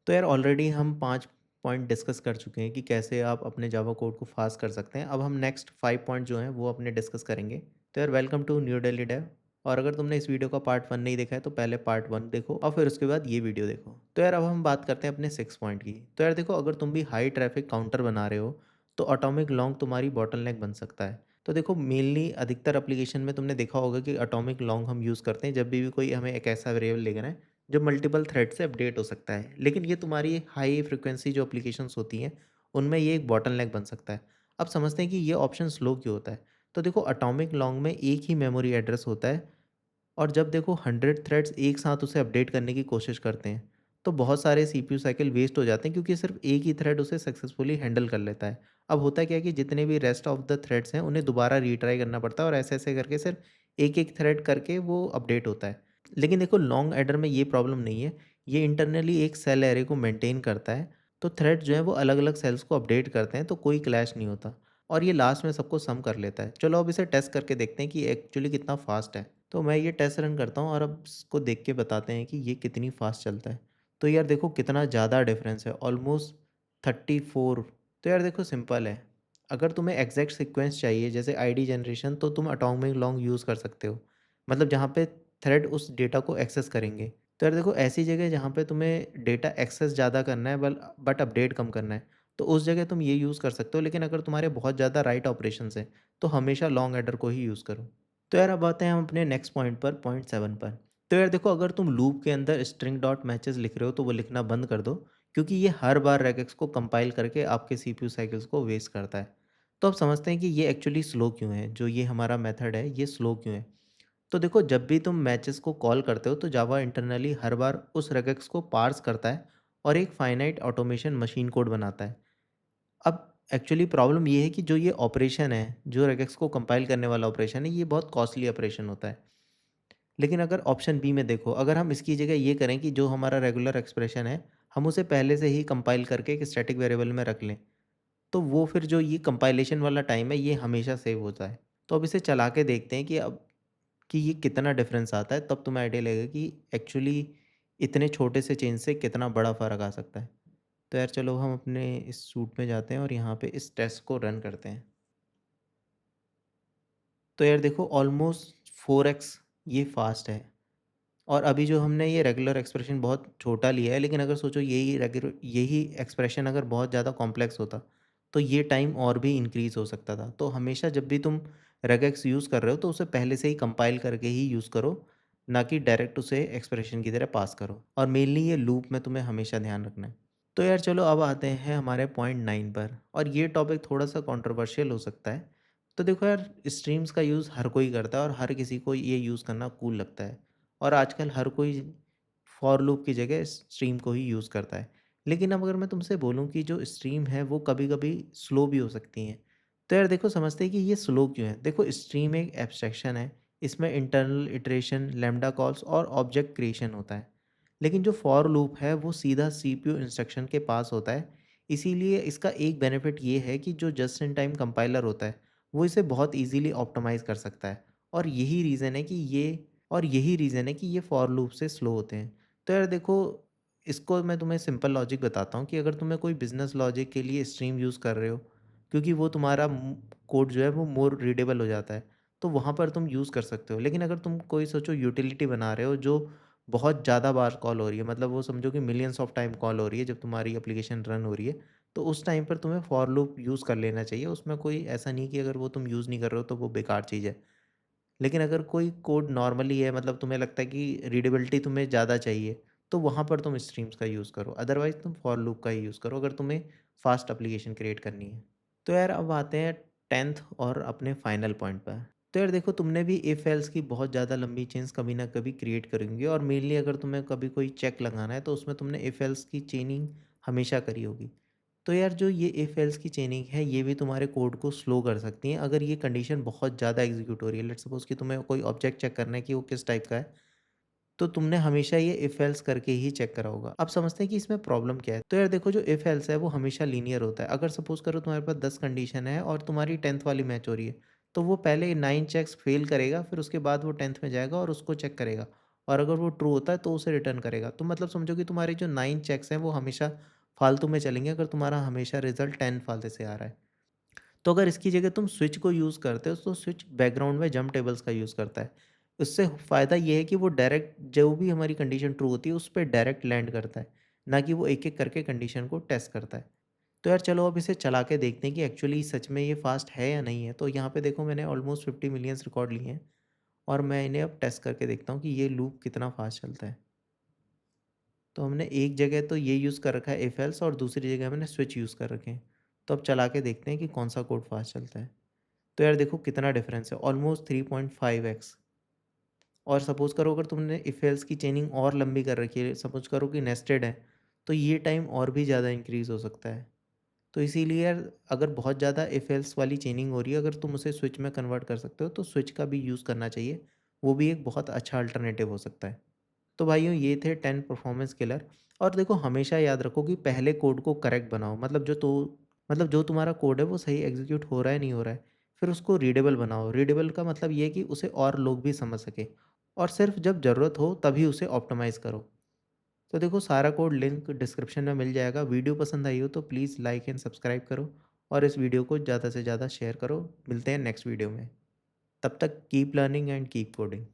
तो यार ऑलरेडी हम 5 पॉइंट डिस्कस कर चुके हैं कि कैसे आप अपने जावा कोड को फास्ट कर सकते हैं। अब हम नेक्स्ट 5 पॉइंट जो हैं वो अपने डिस्कस करेंगे। तो यार welcome to new daily dev. और अगर तुमने इस वीडियो का पार्ट 1 नहीं देखा है तो पहले पार्ट 1 देखो और फिर उसके बाद ये वीडियो देखो। तो यार अब हम बात करते हैं अपने 6 पॉइंट की। तो यार देखो, अगर तुम भी हाई ट्रैफिक काउंटर बना रहे हो तो एटॉमिक लॉन्ग तुम्हारी बॉटलनेक बन सकता है। तो देखो, मेनली अधिकतर एप्लीकेशन में तुमने देखा होगा कि एटॉमिक लॉन्ग हम यूज़ करते हैं जब भी कोई हमें एक ऐसा वेरिएबल लेना है जो मल्टीपल थ्रेड से अपडेट हो सकता है। लेकिन ये तुम्हारी हाई फ्रिक्वेंसी जो एप्लीकेशंस होती हैं, उनमें ये एक बॉटलनेक बन सकता है। अब समझते हैं कि ये ऑप्शन स्लो क्यों होता है। तो देखो, एटॉमिक लॉन्ग में एक ही मेमोरी एड्रेस होता है और जब देखो 100 थ्रेड्स एक साथ उसे अपडेट करने की कोशिश करते हैं, तो बहुत सारे सीपीयू साइकिल वेस्ट हो जाते हैं क्योंकि सिर्फ एक ही थ्रेड उसे सक्सेसफुली हैंडल कर लेता है। अब होता क्या है कि जितने भी रेस्ट ऑफ द थ्रेड्स हैं उन्हें दोबारा रीट्राई करना पड़ता है और ऐसे-ऐसे करके सिर्फ एक-एक थ्रेड करके वो अपडेट होता है। लेकिन देखो, लॉन्ग एडर में ये प्रॉब्लम नहीं है। ये इंटरनली एक सेल एरे को मेंटेन करता है, तो थ्रेड जो है वो अलग-अलग सेल्स को अपडेट करते हैं, तो कोई क्लैश नहीं होता और ये लास्ट में सबको सम कर लेता है। चलो अब इसे टेस्ट करके देखते हैं कि एक्चुअली कितना फास्ट है। तो मैं ये टेस्ट रन करता हूँ और अब इसको देख के बताते हैं कि ये कितनी फास्ट चलता है। तो यार देखो कितना ज़्यादा डिफरेंस है, ऑलमोस्ट 34। तो यार देखो, सिंपल है। अगर तुम्हें एग्जैक्ट सीक्वेंस चाहिए जैसे आईडी जनरेशन, तो तुम एटॉमिक लॉन्ग यूज़ कर सकते हो। मतलब जहाँ पे थ्रेड उस डेटा को एक्सेस करेंगे। तो यार देखो, ऐसी जगह जहाँ पे तुम्हें डेटा एक्सेस ज़्यादा करना है बट अपडेट कम करना है, तो उस जगह तुम ये यूज़ कर सकते हो। लेकिन अगर तुम्हारे बहुत ज़्यादा राइट ऑपरेशंस हैं, तो हमेशा लॉन्ग एडर को ही यूज़ करो। तो यार अब आते हैं हम अपने नेक्स्ट पॉइंट पर, पॉइंट 7 पर। तो यार देखो, अगर तुम लूप के अंदर स्ट्रिंग डॉट मैचेस लिख रहे हो तो वो लिखना बंद कर दो, क्योंकि ये हर बार रेगेक्स को कंपाइल करके आपके सीपीयू साइकिल्स को वेस्ट करता है। तो अब समझते हैं कि ये एक्चुअली स्लो क्यों है, जो ये हमारा मेथड है ये स्लो क्यों है। तो देखो, जब भी तुम मैचेस को कॉल करते हो तो जावा इंटरनली हर बार उस रेगेक्स को पार्स करता है और एक फाइनाइट ऑटोमेशन मशीन कोड बनाता है। अब एक्चुअली प्रॉब्लम ये है कि जो ये ऑपरेशन है, जो रेगेक्स को कंपाइल करने वाला ऑपरेशन है, ये बहुत कॉस्टली ऑपरेशन होता है। लेकिन अगर ऑप्शन बी में देखो, अगर हम इसकी जगह ये करें कि जो हमारा रेगुलर एक्सप्रेशन है, हम उसे पहले से ही कंपाइल करके एक स्टैटिक वेरिएबल में रख लें, तो वो फिर जो ये कंपाइलेशन वाला टाइम है, ये हमेशा सेव होता है। तो अब इसे चला के देखते हैं कि ये कितना डिफरेंस आता है, तब तुम्हें आइडिया लगेगा कि एक्चुअली इतने छोटे से चेंज से कितना बड़ा फ़र्क आ सकता है। तो यार चलो, हम अपने इस सूट में जाते हैं और यहाँ पे इस टेस्ट को रन करते हैं। तो यार देखो, ऑलमोस्ट 4x ये फास्ट है। और अभी जो हमने ये रेगुलर एक्सप्रेशन बहुत छोटा लिया है, लेकिन अगर सोचो यही एक्सप्रेशन अगर बहुत ज़्यादा कॉम्प्लेक्स होता, तो ये टाइम और भी इंक्रीज़ हो सकता था। तो हमेशा जब भी तुम रेगेक्स यूज़ कर रहे हो तो उसे पहले से ही कंपाइल करके ही यूज़ करो, ना कि डायरेक्ट उसे एक्सप्रेशन की तरह पास करो। और मेनली ये लूप में तुम्हें हमेशा ध्यान रखना है। तो यार चलो, अब आते हैं हमारे पॉइंट 9 पर, और ये टॉपिक थोड़ा सा कंट्रोवर्शियल हो सकता है। तो देखो यार, स्ट्रीम्स का यूज़ हर कोई करता है और हर किसी को ये यूज़ करना कूल लगता है। और आजकल हर कोई फॉर लूप की जगह स्ट्रीम को ही यूज़ करता है। लेकिन अब अगर मैं तुमसे बोलूँ कि जो स्ट्रीम है वो कभी-कभी स्लो भी हो सकती हैं, तो यार देखो, समझते हैं कि ये स्लो क्यों है। देखो, स्ट्रीम एक एब्स्ट्रैक्शन है, इसमें इंटरनल इटरेशन, लैम्बडा कॉल्स और ऑब्जेक्ट क्रिएशन होता है। लेकिन जो फॉर लूप है वो सीधा सीपीयू इंस्ट्रक्शन के पास होता है। इसीलिए इसका एक बेनिफिट ये है कि जो जस्ट इन टाइम कंपाइलर होता है, वो इसे बहुत ईज़िली ऑप्टिमाइज़ कर सकता है। और यही रीज़न है कि ये फॉर लूप से स्लो होते हैं। तो यार देखो, इसको मैं तुम्हें सिंपल लॉजिक बताता हूँ कि अगर तुम्हें कोई बिज़नेस लॉजिक के लिए स्ट्रीम यूज़ कर रहे हो, क्योंकि वो तुम्हारा कोड जो है वो मोर रीडेबल हो जाता है, तो वहाँ पर तुम यूज़ कर सकते हो। लेकिन अगर तुम कोई सोचो यूटिलिटी बना रहे हो जो बहुत ज़्यादा बार कॉल हो रही है, मतलब वो समझो कि मिलियंस ऑफ टाइम कॉल हो रही है जब तुम्हारी एप्लीकेशन रन हो रही है, तो उस टाइम पर तुम्हें फॉर लूप यूज़ कर लेना चाहिए। उसमें कोई ऐसा नहीं कि अगर वो तुम यूज़ नहीं कर रहे हो तो वो बेकार चीज़ है। लेकिन अगर कोई कोड नॉर्मली है, मतलब तुम्हें लगता है कि रीडेबिलिटी तुम्हें ज़्यादा चाहिए, तो वहाँ पर तुम स्ट्रीम्स का यूज़ करो। अदरवाइज़ तुम फॉर लूप का ही यूज़ करो अगर तुम्हें फास्ट एप्लीकेशन क्रिएट करनी है। तो यार अब आते हैं 10th और अपने फाइनल पॉइंट पर। तो यार देखो, तुमने भी इफ एल्स की बहुत ज़्यादा लंबी चेन्स कभी ना कभी क्रिएट करेंगे, और मेनली अगर तुम्हें कभी कोई चेक लगाना है तो उसमें तुमने इफ एल्स की चेनिंग हमेशा करी होगी। तो यार जो ये इफ एल्स की चेनिंग है, ये भी तुम्हारे कोड को स्लो कर सकती हैं अगर ये कंडीशन बहुत ज़्यादा एग्जीक्यूट हो रही है। लेट्स सपोज कि तुम्हें कोई ऑब्जेक्ट चेक करना है कि वो किस टाइप का है, तो तुमने हमेशा ये इफ एल्स करके ही चेक करा होगा। अब समझते हैं कि इसमें प्रॉब्लम क्या है। तो यार देखो, जो इफ एल्स है वो हमेशा लीनियर होता है। अगर सपोज करो तुम्हारे पास 10 कंडीशन है और तुम्हारी 10th वाली मैच हो रही है, तो वो पहले 9 चेक्स फेल करेगा, फिर उसके बाद वो 10th में जाएगा और उसको चेक करेगा। और अगर वो ट्रू होता है तो उसे रिटर्न करेगा। तो मतलब समझो कि तुम्हारे जो 9 चेक्स हैं वो हमेशा फालतू में चलेंगे अगर तुम्हारा हमेशा रिज़ल्ट 10 फालतू से आ रहा है। तो अगर इसकी जगह तुम स्विच को यूज़ करते हो तो स्विच बैकग्राउंड में जंप टेबल्स का यूज़ करता है। उससे फ़ायदा ये है कि वो डायरेक्ट जो भी हमारी कंडीशन ट्रू होती है उस पे डायरेक्ट लैंड करता है, ना कि वो एक-एक करके कंडीशन को टेस्ट करता है। तो यार चलो अब इसे चला के देखते हैं कि एक्चुअली सच में ये फ़ास्ट है या नहीं है। तो यहाँ पे देखो मैंने ऑलमोस्ट 50 मिलियंस रिकॉर्ड लिए हैं और मैं इन्हें अब टेस्ट करके देखता हूँ कि ये लूप कितना फ़ास्ट चलता है। तो हमने एक जगह तो ये यूज़ कर रखा है इफ एल्स और दूसरी जगह मैंने स्विच यूज़ कर रखे हैं। तो अब चला के देखते हैं कि कौन-सा कोड फ़ास्ट चलता है। तो यार देखो कितना डिफरेंस है, ऑलमोस्ट 3.5x। और सपोज़ करो अगर तुमने इफ एल्स की चेनिंग और लंबी कर रखी है, सपोज़ करो कि नेस्टेड है, तो ये टाइम और भी ज़्यादा इंक्रीज़ हो सकता है। तो इसीलिए यार अगर बहुत ज़्यादा इफ एल्स वाली चेनिंग हो रही है, अगर तुम उसे स्विच में कन्वर्ट कर सकते हो, तो स्विच का भी यूज़ करना चाहिए। वो भी एक बहुत अच्छा अल्टरनेटिव हो सकता है। तो भाइयों ये थे 10 परफॉर्मेंस किलर। और देखो हमेशा याद रखो कि पहले कोड को करेक्ट बनाओ, मतलब जो तुम्हारा कोड है वो सही एग्जीक्यूट हो रहा है नहीं हो रहा है, फिर उसको रीडेबल बनाओ। रीडेबल का मतलब ये है कि उसे और लोग भी समझ सके, और सिर्फ जब ज़रूरत हो तभी उसे ऑप्टिमाइज़ करो। तो देखो सारा कोड लिंक डिस्क्रिप्शन में मिल जाएगा। वीडियो पसंद आई हो तो प्लीज़ लाइक एंड सब्सक्राइब करो और इस वीडियो को ज़्यादा से ज़्यादा शेयर करो। मिलते हैं नेक्स्ट वीडियो में। तब तक keep learning and keep coding.